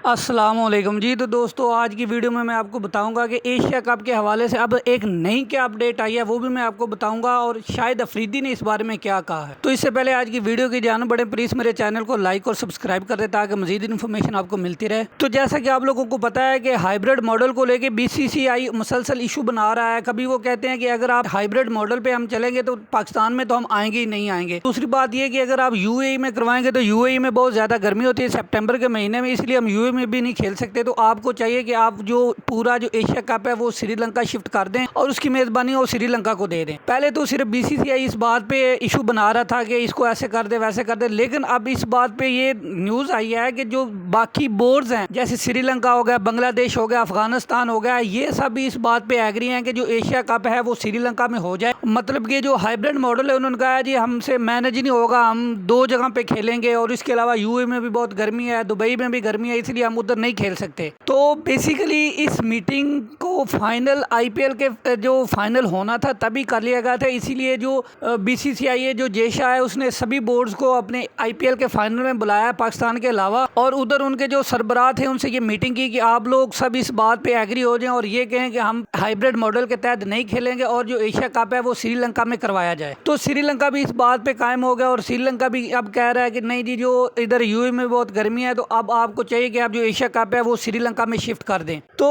السلام علیکم جی۔ تو دوستو آج کی ویڈیو میں آپ کو بتاؤں گا کہ ایشیا کپ کے حوالے سے اب ایک نئی کیا اپڈیٹ آئی ہے، وہ بھی میں آپ کو بتاؤں گا، اور شاہد افریدی نے اس بارے میں کیا کہا ہے۔ تو اس سے پہلے آج کی ویڈیو کی جانب بڑے پلیز میرے چینل کو لائک اور سبسکرائب کر دیں تاکہ مزید انفارمیشن آپ کو ملتی رہے۔ تو جیسا کہ آپ لوگوں کو پتا ہے کہ ہائیبرڈ ماڈل کو لے کے بی سی سی آئی مسلسل ایشو بنا رہا ہے۔ کبھی وہ کہتے ہیں کہ اگر آپ ہائیبرڈ ماڈل پہ ہم چلیں گے تو پاکستان میں تو ہم آئیں گے ہی نہیں آئیں گے۔ دوسری بات یہ کہ اگر آپ یو اے ای میں کروائیں گے تو یو اے ای میں بہت زیادہ گرمی ہوتی ہے سپٹمبر کے مہینے میں، اس لیے ہم یو اے میں بھی نہیں کھیل سکتے۔ تو آپ کو چاہیے کہ آپ جو پورا جو ایشیا کپ ہے وہ سری لنکا شفٹ کر دیں اور اس کی میزبانی وہ سری لنکا کو دے دیں۔ پہلے تو صرف بی سی سی آئی اس بات پہ ایشو بنا رہا تھا کہ اس کو ایسے کر دے ویسے کر دے، لیکن اب اس بات پہ یہ نیوز آئی ہے کہ جو باقی بورڈز ہیں جیسے سری لنکا ہو گیا، بنگلہ دیش ہو گیا، افغانستان ہو گیا، یہ سب اس بات پہ ایگری ہیں کہ جو ایشیا کپ ہے وہ سری لنکا میں ہو جائے۔ مطلب کہ جو ہائیبرڈ ماڈل ہے انہوں نے کہا ہے جی ہم سے مینج نہیں ہوگا، ہم دو جگہ پہ کھیلیں گے، اور اس کے علاوہ یو اے میں بھی بہت گرمی ہے، دبئی میں بھی گرمی ہے، اس لیے ہم ادھر نہیں کھیل سکتے۔ تو بیسیکلی اس میٹنگ کو فائنل آئی پی ایل کے جو فائنل ہونا تھا تبھی کر لیا گیا تھا، اسی لیے جو بی سی سی آئی ہے جو جیشا ہے اس نے سبھی بورڈز کو اپنے آئی پی ایل کے فائنل میں بلایا پاکستان کے علاوہ، اور ادھر ان کے جو سربراہ تھے ان سے یہ میٹنگ کی کہ آپ لوگ سب اس بات پہ ایگری ہو جائیں اور یہ کہیں کہ ہم ہائیبرڈ ماڈل کے تحت نہیں کھیلیں گے اور جو ایشیا کپ ہے وہ سری لنکا میں کروایا جائے۔ تو سری لنکا بھی اس بات پہ قائم ہو گیا، اور سری لنکا بھی اب کہہ رہا ہے کہ نہیں جی جو ادھر یو اے میں بہت گرمی ہے تو اب آپ کو چاہیے کہ آپ جو ایشیا کپ ہے وہ سری لنکا میں شفٹ کر دیں۔ تو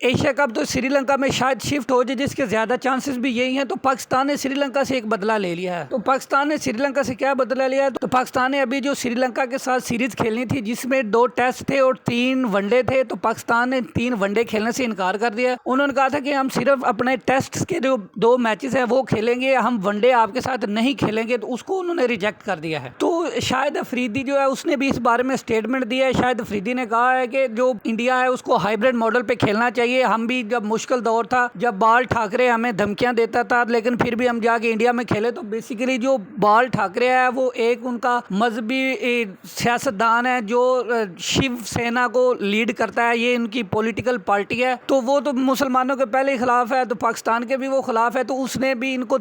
ایشیا کپ تو سری لنکا میں شاید شفٹ ہو جائے، جس کے زیادہ چانسز بھی یہی ہیں۔ تو پاکستان نے سری لنکا سے ایک بدلہ لے لیا ہے۔ تو پاکستان نے سری لنکا سے کیا بدلہ لیا ہے؟ تو پاکستان نے ابھی جو سری لنکا کے ساتھ سیریز کھیلنی تھی جس میں 2 ٹیسٹ تھے اور 3 ون ڈے تھے، تو پاکستان نے 3 ون ڈے کھیلنے سے انکار کر دیا۔ انہوں نے کہا تھا کہ ہم صرف اپنے ٹیسٹ کے جو 2 میچز ہیں وہ کھیلیں گے، ہم ون ڈے آپ کے ساتھ نہیں کھیلیں گے، تو اس کو انہوں نے ریجیکٹ کر دیا ہے۔ تو شاہد افریدی جو ہے اس نے بھی اس بارے میں اسٹیٹمنٹ دیا ہے۔ شاہد افریدی نے کہا ہے کہ جو انڈیا ہے اس کو ہائیبرڈ ماڈل پہ کھیلنا چاہیے۔ ہم بھی جب مشکل دور تھا، جب بال ٹھاکرے ہمیں دھمکیاں دیتا تھا، لیکن پھر بھی ہم جا کے انڈیا میں کھیلے۔ تو بیسیکلی جو بال ٹھاکرے ہے وہ ایک ان کا مذہبی سیاستدان ہے جو شیو سینا کو لیڈ کرتا ہے، یہ ان کی پولیٹیکل پارٹی ہے۔ تو وہ تو مسلمانوں کے پہلے ہی خلاف ہے، تو پاکستان کے بھی وہ خلاف ہے۔ تو اس نے بھی ان کو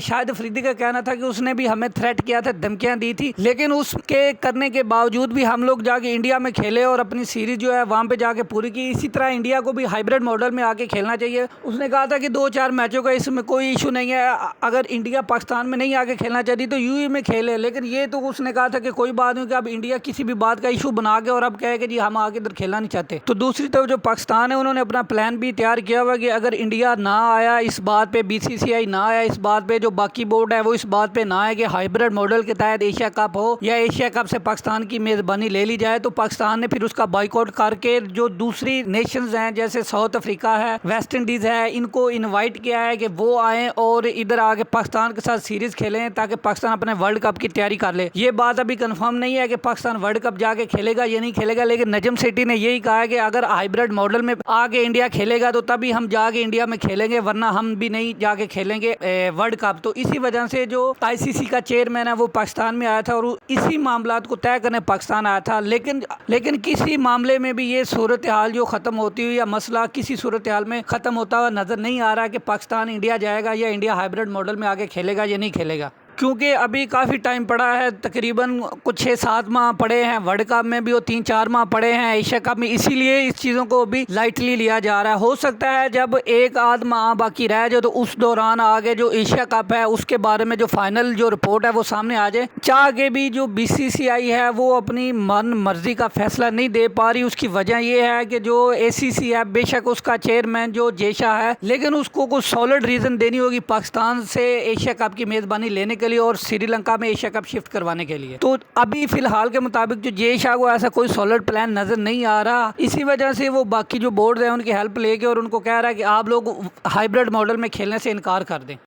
شاہد افریدی کا کہنا تھا کہ اس نے بھی ہمیں تھریٹ کیا تھا، دھمکیاں دی تھی، لیکن اس کے کرنے کے باوجود بھی ہم لوگ جا کے انڈیا میں کھیلے اور اپنی سیریز جو ہے وہاں پہ جا کے پوری کی۔ اسی طرح انڈیا کو بھی ہائیبرڈ ماڈل میں آ کے کھیلنا چاہیے۔ اس نے کہا تھا کہ 2-4 میچوں کا اس میں کوئی ایشو نہیں ہے، اگر انڈیا پاکستان میں نہیں آ کے کھیلنا چاہتی تو یو اے میں کھیلے، لیکن یہ تو اس نے کہا تھا کہ کوئی بات نہیں کہ اب انڈیا کسی بھی بات کا ایشو بنا کے اور اب کہے کہ جی ہم آ کے ادھر کھیلنا نہیں چاہتے۔ تو دوسری طرف جو پاکستان ہے انہوں نے اپنا پلان بھی تیار کیا ہوا کہ اگر انڈیا نہ آیا اس بات پہ، بی سی سی آئی نہ آیا اس بات پہ، جو باقی بورڈ ہے وہ اس بات پہ نہ آئے کہ ہائیبرڈ ماڈل کے تحت ایشیا کپ ہو یا ایشیا کپ سے پاکستان کی میزبانی لے لی جائے، تو پاکستان نے پھر اس کا بائیکاٹ کر کے جو دوسری نیشنز ہیں جیسے ساؤتھ افریقہ ہے، ویسٹ انڈیز ہے، ان کو انوائٹ کیا ہے کہ وہ آئیں اور ادھر آ کے پاکستان کے ساتھ سیریز کھیلیں تاکہ پاکستان اپنے ورلڈ کپ کی تیاری کر لے۔ یہ بات ابھی کنفرم نہیں ہے کہ پاکستان ورلڈ کپ جا کے کھیلے گا یا نہیں کھیلے گا، لیکن نجم سیٹھی نے یہی کہا ہے کہ اگر ہائیبرڈ ماڈل میں آ کے انڈیا کھیلے گا تو تبھی ہم جا کے انڈیا میں کھیلیں گے، ورنہ ہم بھی نہیں جا کے کھیلیں گے ورلڈ کپ۔ تو اسی وجہ سے جو آئی سی سی کا چیئرمین ہے وہ پاکستان میں آیا تھا اور اسی معاملات کو طے کرنے پاکستان آیا تھا، لیکن کسی معاملے میں بھی یہ صورتحال جو ختم ہوتی ہوئی یا مسئلہ کسی صورتحال میں ختم ہوتا ہوا نظر نہیں آ رہا کہ پاکستان انڈیا جائے گا یا انڈیا ہائیبرڈ ماڈل میں آگے کھیلے گا یا نہیں کھیلے گا، کیونکہ ابھی کافی ٹائم پڑا ہے، تقریباً کچھ 6-7 ماہ پڑے ہیں، ورلڈ کپ میں بھی وہ 3-4 ماہ پڑے ہیں ایشیا کپ میں، اسی لیے اس چیزوں کو بھی لائٹلی لیا جا رہا ہے۔ ہو سکتا ہے جب 1-8 ماہ باقی رہ جائے تو اس دوران آگے جو ایشیا کپ ہے اس کے بارے میں جو فائنل جو رپورٹ ہے وہ سامنے آ جائے۔ چاہ کے بھی جو بی سی سی آئی ہے وہ اپنی من مرضی کا فیصلہ نہیں دے پا رہی، اس کی وجہ یہ ہے کہ جو اے سی سی ہے بے شک اس کا چیئرمین جو جیشا ہے، لیکن اس کو کوئی سالڈ ریزن دینی ہوگی پاکستان سے ایشیا کپ کی میزبانی لینے کے لیے اور سری لنکا میں ایشیا کپ شفٹ کروانے کے لیے۔ تو ابھی فی الحال کے مطابق جو جیشا کو ایسا کوئی سالڈ پلان نظر نہیں آ رہا، اسی وجہ سے وہ باقی جو بورڈ ہیں ان کی ہیلپ لے کے اور ان کو کہہ رہا ہے کہ آپ لوگ ہائیبرڈ ماڈل میں کھیلنے سے انکار کر دیں۔